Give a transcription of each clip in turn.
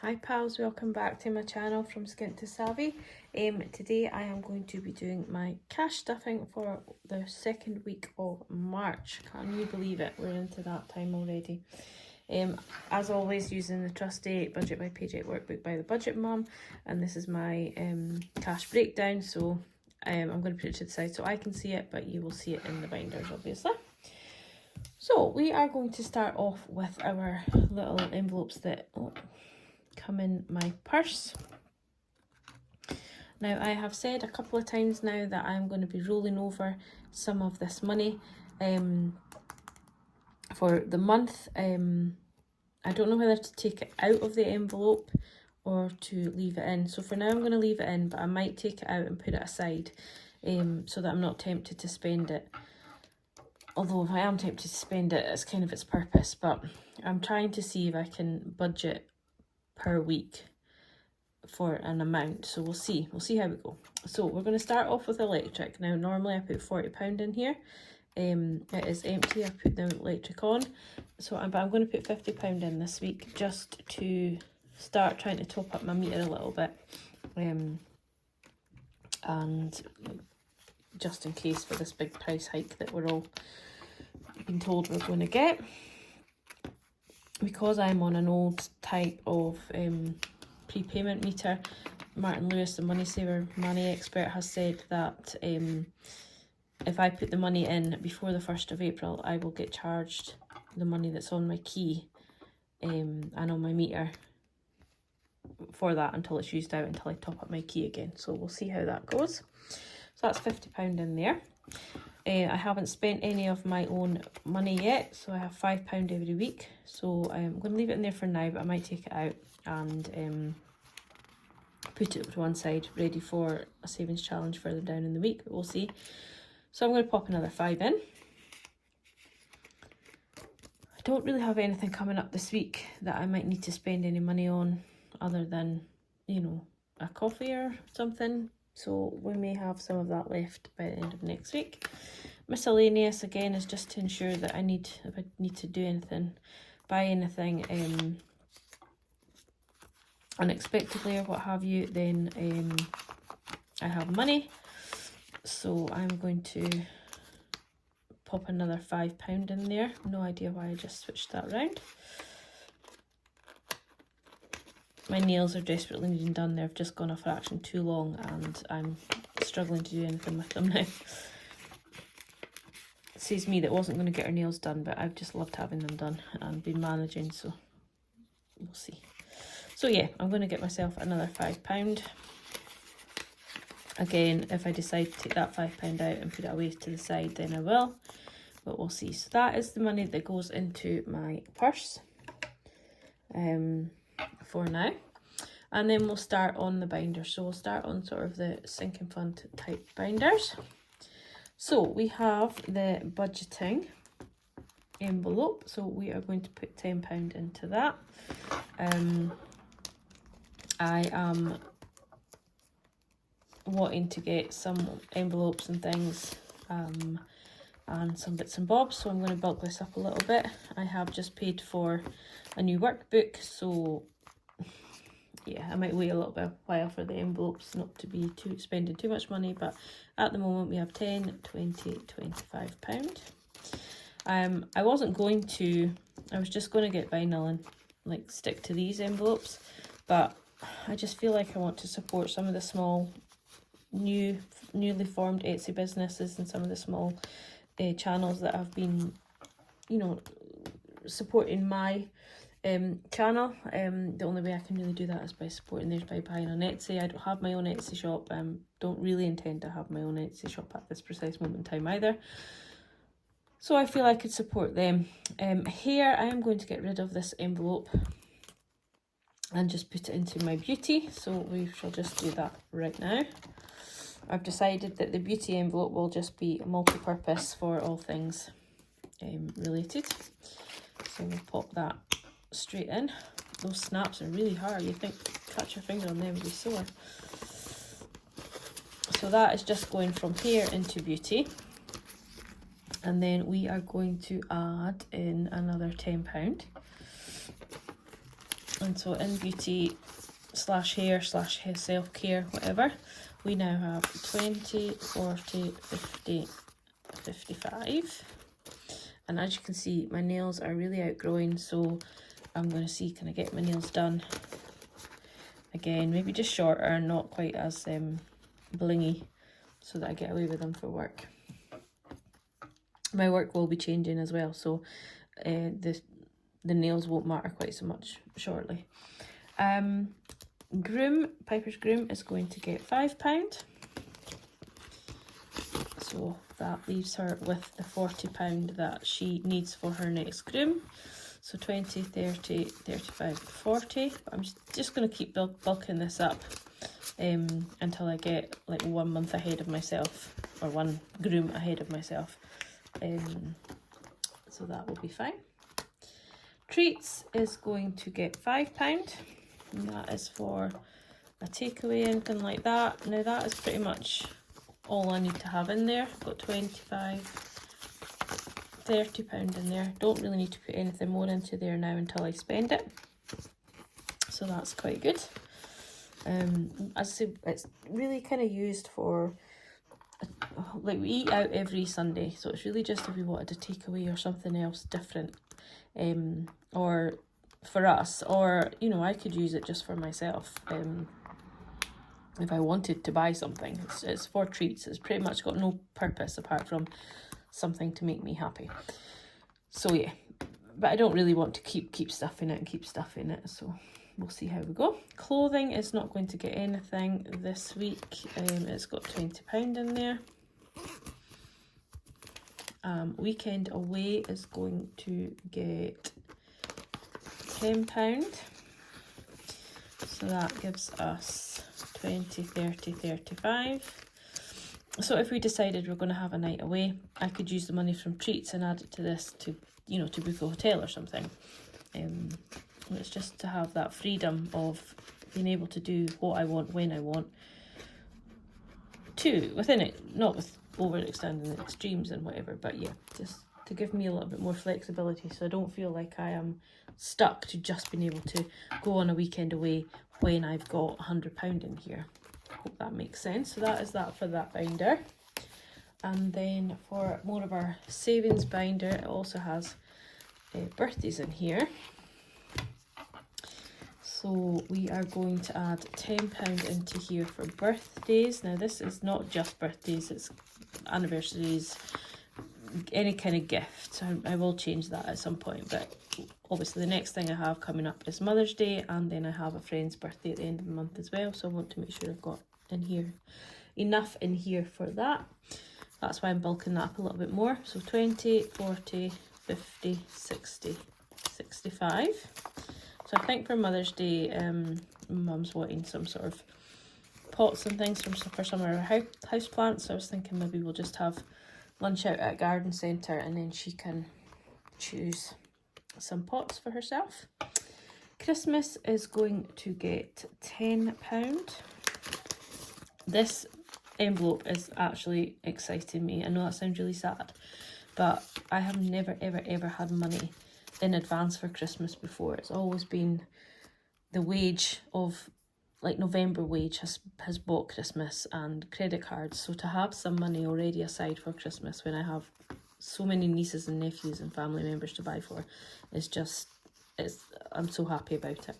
Hi pals, welcome back to my channel From Skint to Savvy. Today I am going to be doing my cash stuffing for the second week of March. Can you believe it? We're into that time already. As always, using the trusty Budget by Paycheck workbook by the Budget Mum, and this is my cash breakdown, so I'm going to put it to the side so I can see it, but you will see it in the binders obviously. So we are going to start off with our little envelopes that come in my purse. Now, I have said a couple of times now that I'm going to be rolling over some of this money for the month. I don't know whether to take it out of the envelope or to leave it in. So for now I'm going to leave it in, but I might take it out and put it aside so that I'm not tempted to spend it. Although if I am tempted to spend it, it's kind of its purpose, but I'm trying to see if I can budget per week for an amount, so we'll see how we go. So we're going to start off with electric. Now normally I put £40 in here. It is empty. I've put the electric on, so but I'm going to put £50 in this week just to start trying to top up my meter a little bit, and just in case for this big price hike that we're all been told we're going to get. Because I'm on an old type of prepayment meter, Martin Lewis, the money saver money expert, has said that if I put the money in before the 1st of April, I will get charged the money that's on my key and on my meter for that until it's used out, until I top up my key again. So we'll see how that goes. So that's £50 in there. I haven't spent any of my own money yet, so I have £5 every week. So I'm going to leave it in there for now, but I might take it out and put it to one side, ready for a savings challenge further down in the week, but we'll see. So I'm going to pop another £5 in. I don't really have anything coming up this week that I might need to spend any money on other than, you know, a coffee or something. So we may have some of that left by the end of next week. Miscellaneous, again, is just to ensure that if I need to do anything, buy anything unexpectedly or what have you, then I have money. So I'm going to pop another £5 in there. No idea why I just switched that around. My nails are desperately needing done. They've just gone a fraction too long and I'm struggling to do anything with them now. It says me that wasn't going to get her nails done, but I've just loved having them done and been managing, so we'll see. So yeah, I'm going to get myself another £5. Again, if I decide to take that £5 out and put it away to the side, then I will, but we'll see. So that is the money that goes into my purse for now, and then we'll start on the binder. So we'll start on sort of the sinking fund type binders. So we have the budgeting envelope, so we are going to put £10 into that. I am wanting to get some envelopes and things and some bits and bobs, so I'm going to bulk this up a little bit. I have just paid for a new workbook, so yeah, I might wait a little bit while for the envelopes, not to be spending too much money, but at the moment we have £10, £20, £25. I wasn't going to, I was just going to get vinyl and like stick to these envelopes, but I just feel like I want to support some of the small newly formed Etsy businesses and some of the small channels that have been, you know, supporting my channel. The only way I can really do that is by supporting theirs by buying on Etsy. I don't have my own Etsy shop. Don't really intend to have my own Etsy shop at this precise moment in time either. So I feel I could support them. Here I am going to get rid of this envelope and just put it into my beauty. So we shall just do that right now. I've decided that the beauty envelope will just be multi-purpose for all things related. So we'll pop that straight in. Those snaps are really hard. You think catch your finger on them would be sore. So that is just going from here into beauty. And then we are going to add in another £10. And so in beauty slash hair slash self-care, whatever, we now have 20, 40, 50, 55. And as you can see, my nails are really outgrowing, so I'm going to see, can I get my nails done again, maybe just shorter, not quite as blingy, so that I get away with them for work. My work will be changing as well, so the nails won't matter quite so much shortly. Piper's groom is going to get £5. So that leaves her with the £40 that she needs for her next groom. So 20, 30, 35, 40. But I'm just going to keep bulking this up until I get like 1 month ahead of myself, or one groom ahead of myself. So that will be fine. Treats is going to get £5, and that is for a takeaway, anything like that. Now that is pretty much all I need to have in there. I've got 25, £30 in there. Don't really need to put anything more into there now until I spend it. So that's quite good. As I say, it's really kind of used for, like, we eat out every Sunday, so it's really just if we wanted a takeaway or something else different, or for us, or, you know, I could use it just for myself, if I wanted to buy something. It's for treats. It's pretty much got no purpose apart from something to make me happy. So yeah, but I don't really want to keep stuff in it, so we'll see how we go. Clothing is not going to get anything this week. It's got £20 in there. Weekend away is going to get £10. So that gives us 20, 30, 35. So if we decided we're going to have a night away, I could use the money from treats and add it to this to, you know, to book a hotel or something. It's just to have that freedom of being able to do what I want when I want, to within it, not with overextending the extremes and whatever, but yeah, just to give me a little bit more flexibility, so I don't feel like I am stuck to just being able to go on a weekend away when I've got £100 in here. Hope that makes sense. So that is that for that binder. And then for more of our savings binder, it also has birthdays in here. So we are going to add £10 into here for birthdays. Now this is not just birthdays, it's anniversaries, any kind of gift. I will change that at some point, but obviously the next thing I have coming up is Mother's Day, and then I have a friend's birthday at the end of the month as well, so I want to make sure I've got in here enough in here for that. That's why I'm bulking that up a little bit more. So 20, 40, 50, 60, 65. So I think for Mother's Day, Mum's wanting some sort of pots and things for some of her house plants. So I was thinking maybe we'll just have lunch out at garden centre, and then she can choose some pots for herself. Christmas is going to get £10. This envelope is actually exciting me. I know that sounds really sad, but I have never ever had money in advance for Christmas before. It's always been the wage of, like, November wage has bought Christmas and credit cards. So to have some money already aside for Christmas when I have so many nieces and nephews and family members to buy for is just, I'm so happy about it.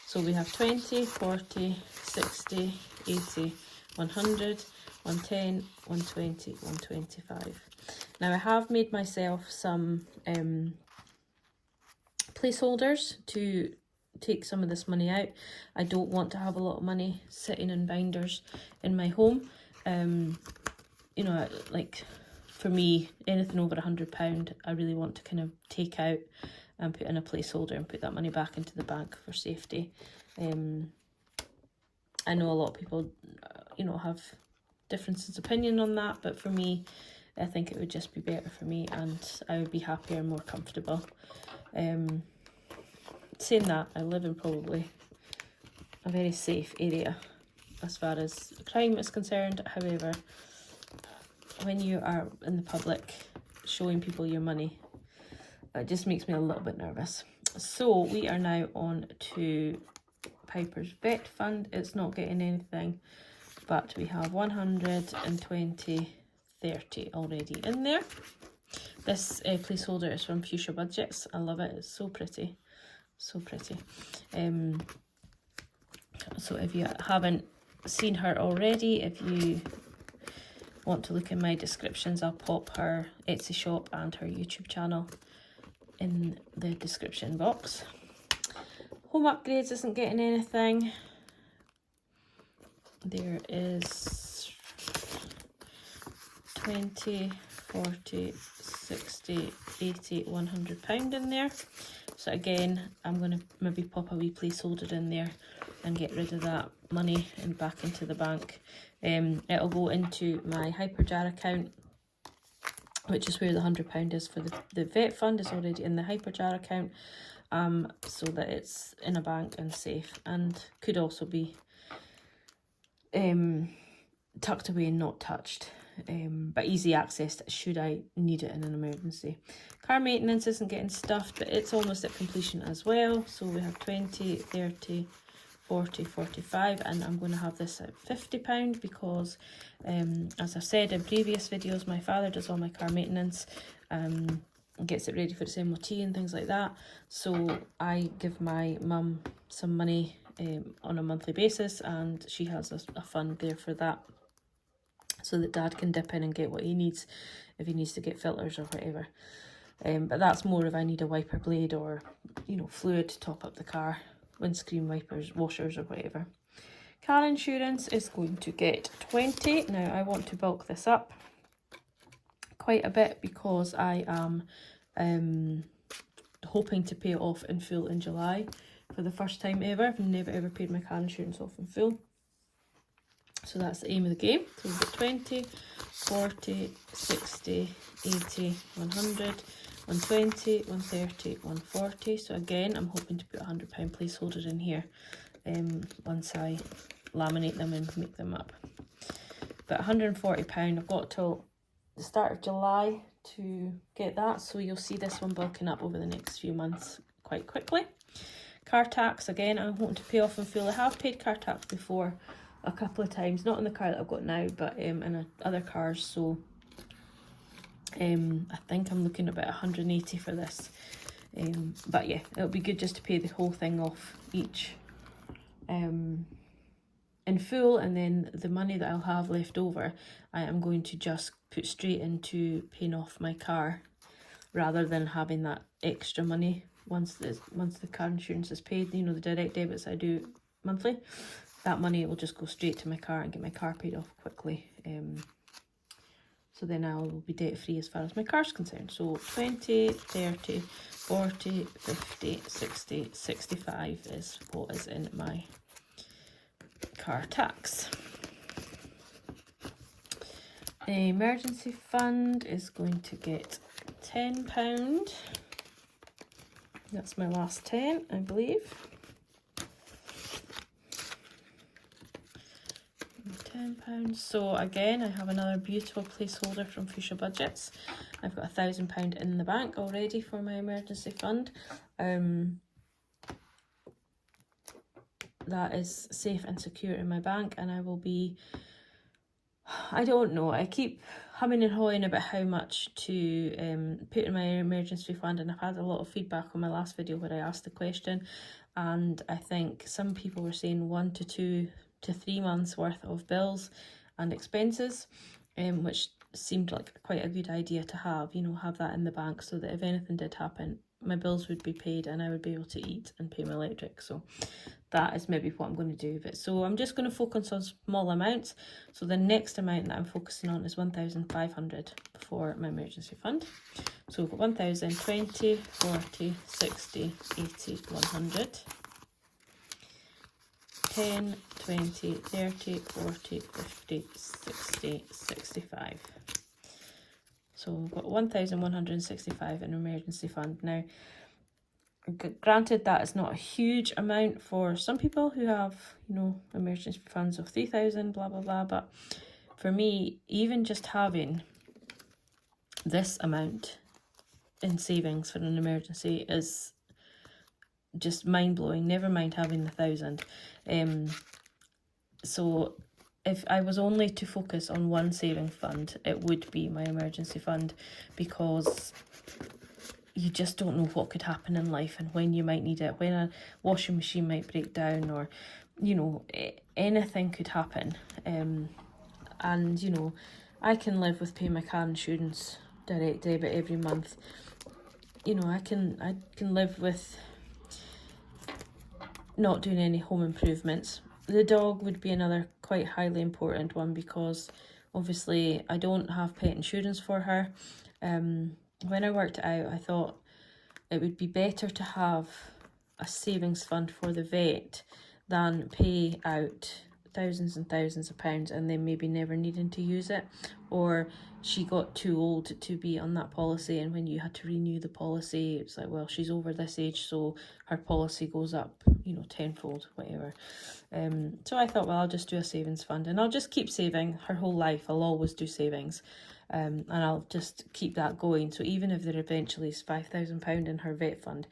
So we have 20, 40, 60, 80, 100, 110, 120, 125. Now I have made myself some placeholders to take some of this money out. I don't want to have a lot of money sitting in binders in my home. You know, like, for me, anything over £100 I really want to kind of take out and put in a placeholder and put that money back into the bank for safety. I know a lot of people, you know, have differences of opinion on that, but for me, I think it would just be better for me, and I would be happier and more comfortable. Saying that, I live in probably a very safe area as far as crime is concerned. However, when you are in the public showing people your money, it just makes me a little bit nervous. So we are now on to Piper's vet fund. It's not getting anything, but we have 120, 30 already in there. This placeholder is from Fuschia Budgets. I love it. It's so pretty. So pretty. So if you haven't seen her already, if you want to look in my descriptions, I'll pop her Etsy shop and her YouTube channel in the description box. Home upgrades isn't getting anything. There is 20, 40, 60, 80, £100 in there. So again, I'm going to maybe pop a wee placeholder in there and get rid of that money and back into the bank. It'll go into my Hyperjar account, which is where the £100 is for the vet fund, is already in the Hyperjar account, so that it's in a bank and safe, and could also be tucked away and not touched, but easy access should I need it in an emergency. Car maintenance isn't getting stuffed, but it's almost at completion as well. So we have 20, 30, 40, 45, and I'm going to have this at £50 because, as I've said in previous videos, my father does all my car maintenance, gets it ready for its MOT and things like that. So I give my mum some money on a monthly basis, and she has a fund there for that, so that Dad can dip in and get what he needs if he needs to get filters or whatever. But that's more if I need a wiper blade or, you know, fluid to top up the car, windscreen wipers, washers or whatever. Car insurance is going to get 20. Now I want to bulk this up quite a bit because I am hoping to pay it off in full in July for the first time ever. I've never ever paid my car insurance off in full. So that's the aim of the game. So we've got 20, 40, 60, 80, 100, 120, 130, 140. So again, I'm hoping to put a £100 placeholder in here once I laminate them and make them up. But £140, I've got till the start of July to get that. So you'll see this one bulking up over the next few months quite quickly. Car tax, again, I'm hoping to pay off in full. I have paid car tax before a couple of times, not in the car that I've got now, but in other cars. So I think I'm looking at about 180 for this. But yeah, it'll be good just to pay the whole thing off each in full, and then the money that I'll have left over, I am going to just put straight into paying off my car, rather than having that extra money once the car insurance is paid. You know, the direct debits I do monthly, that money will just go straight to my car and get my car paid off quickly. So then I will be debt free as far as my car's concerned. So 20, 30, 40, 50, 60, 65 is what is in my car tax. The emergency fund is going to get £10. That's my last 10, I believe. £10. So again, I have another beautiful placeholder from Fuschia Budgets. I've got £1,000 in the bank already for my emergency fund. That is safe and secure in my bank, and I will be, I don't know, I keep humming and hawing about how much to put in my emergency fund, and I've had a lot of feedback on my last video where I asked the question, and I think some people were saying 1 to 2 to 3 months worth of bills and expenses, which seemed like quite a good idea to have, you know, have that in the bank so that if anything did happen, my bills would be paid and I would be able to eat and pay my electric. So that is maybe what I'm going to do with it. So I'm just going to focus on small amounts. So the next amount that I'm focusing on is 1,500 for my emergency fund. So we've got 1,000, 20, 40, 60, 80, 100. 10, 20, 30, 40, 50, 60, 65. So we've got 1,165 in emergency fund. Now, granted, that is not a huge amount for some people who have, you know, emergency funds of 3,000, blah, blah, blah. But for me, even just having this amount in savings for an emergency is just mind-blowing, never mind having 1,000. So if I was only to focus on one saving fund, it would be my emergency fund, because you just don't know what could happen in life and when you might need it, when a washing machine might break down, or, you know, anything could happen. And, you know, I can live with paying my car insurance direct debit every month. You know, I can live with not doing any home improvements. The dog would be another quite highly important one, because obviously I don't have pet insurance for her. When I worked it out, I thought it would be better to have a savings fund for the vet than pay out thousands and thousands of pounds and then maybe never needing to use it, or she got too old to be on that policy, and when you had to renew the policy, it's like, well, she's over this age, so her policy goes up, you know, tenfold, whatever. So I thought, well, I'll just do a savings fund, and I'll just keep saving her whole life. I'll always do savings, and I'll just keep that going. So even if there eventually is £5,000 in her vet fund,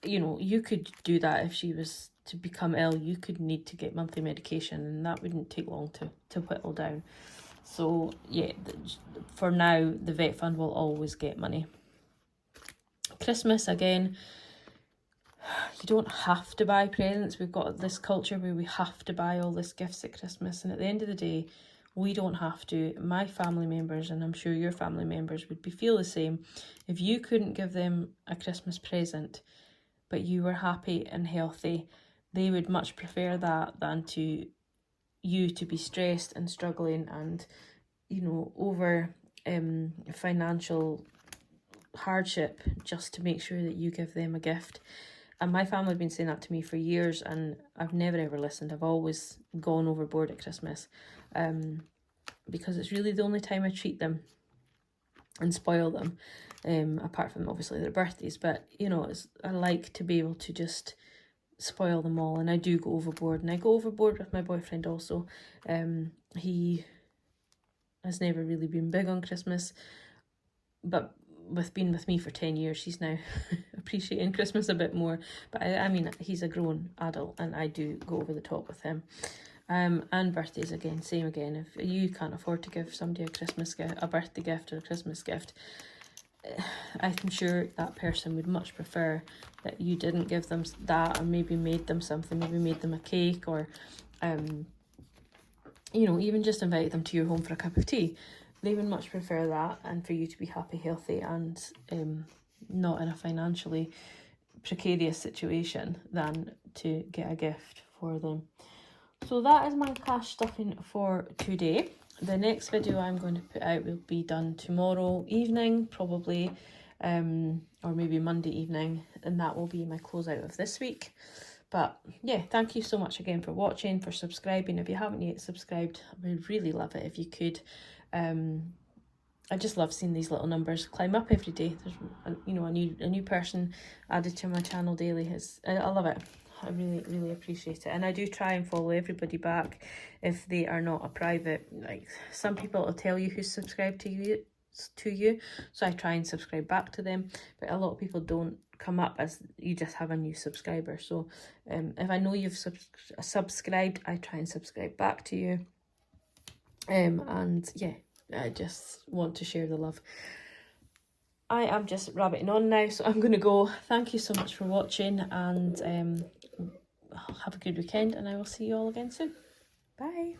you know, you could do that. If she was to become ill, you could need to get monthly medication, and that wouldn't take long to whittle down. So yeah, for now, the vet fund will always get money. Christmas, again, you don't have to buy presents. We've got this culture where we have to buy all this gifts at Christmas, and at the end of the day, we don't have to. My family members, and I'm sure your family members would feel the same, if you couldn't give them a Christmas present but you were happy and healthy, they would much prefer that than to you to be stressed and struggling and, you know, over financial hardship just to make sure that you give them a gift. And my family have been saying that to me for years, and I've never ever listened. I've always gone overboard at Christmas, because it's really the only time I treat them and spoil them, apart from obviously their birthdays. But, you know, I like to be able to just spoil them all, and I do go overboard, and I go overboard with my boyfriend also. He has never really been big on Christmas, but with being with me for 10 years, he's now appreciating Christmas a bit more. But I mean, he's a grown adult, and I do go over the top with him. And birthdays, again, same again. If you can't afford to give somebody a Christmas gift, a birthday gift or a Christmas gift, I'm sure that person would much prefer that you didn't give them that, or maybe made them something, maybe made them a cake, or you know, even just invite them to your home for a cup of tea. They would much prefer that, and for you to be happy, healthy, and not in a financially precarious situation, than to get a gift for them. So that is my cash stuffing for today. The next video I'm going to put out will be done tomorrow evening, probably, or maybe Monday evening, and that will be my closeout of this week. But yeah, thank you so much again for watching, for subscribing. If you haven't yet subscribed, I would really love it if you could. I just love seeing these little numbers climb up every day. There's, you know, a new person added to my channel daily. I love it. I really appreciate it, and I do try and follow everybody back if they are not a private. Like, some people will tell you who's subscribed to you, so I try and subscribe back to them, but a lot of people don't come up as you just have a new subscriber. So if I know you've subscribed, I try and subscribe back to you. And yeah, I just want to share the love. I am just rabbiting on now, so I'm going to go. Thank you so much for watching, and have a good weekend, and I will see you all again soon. Bye.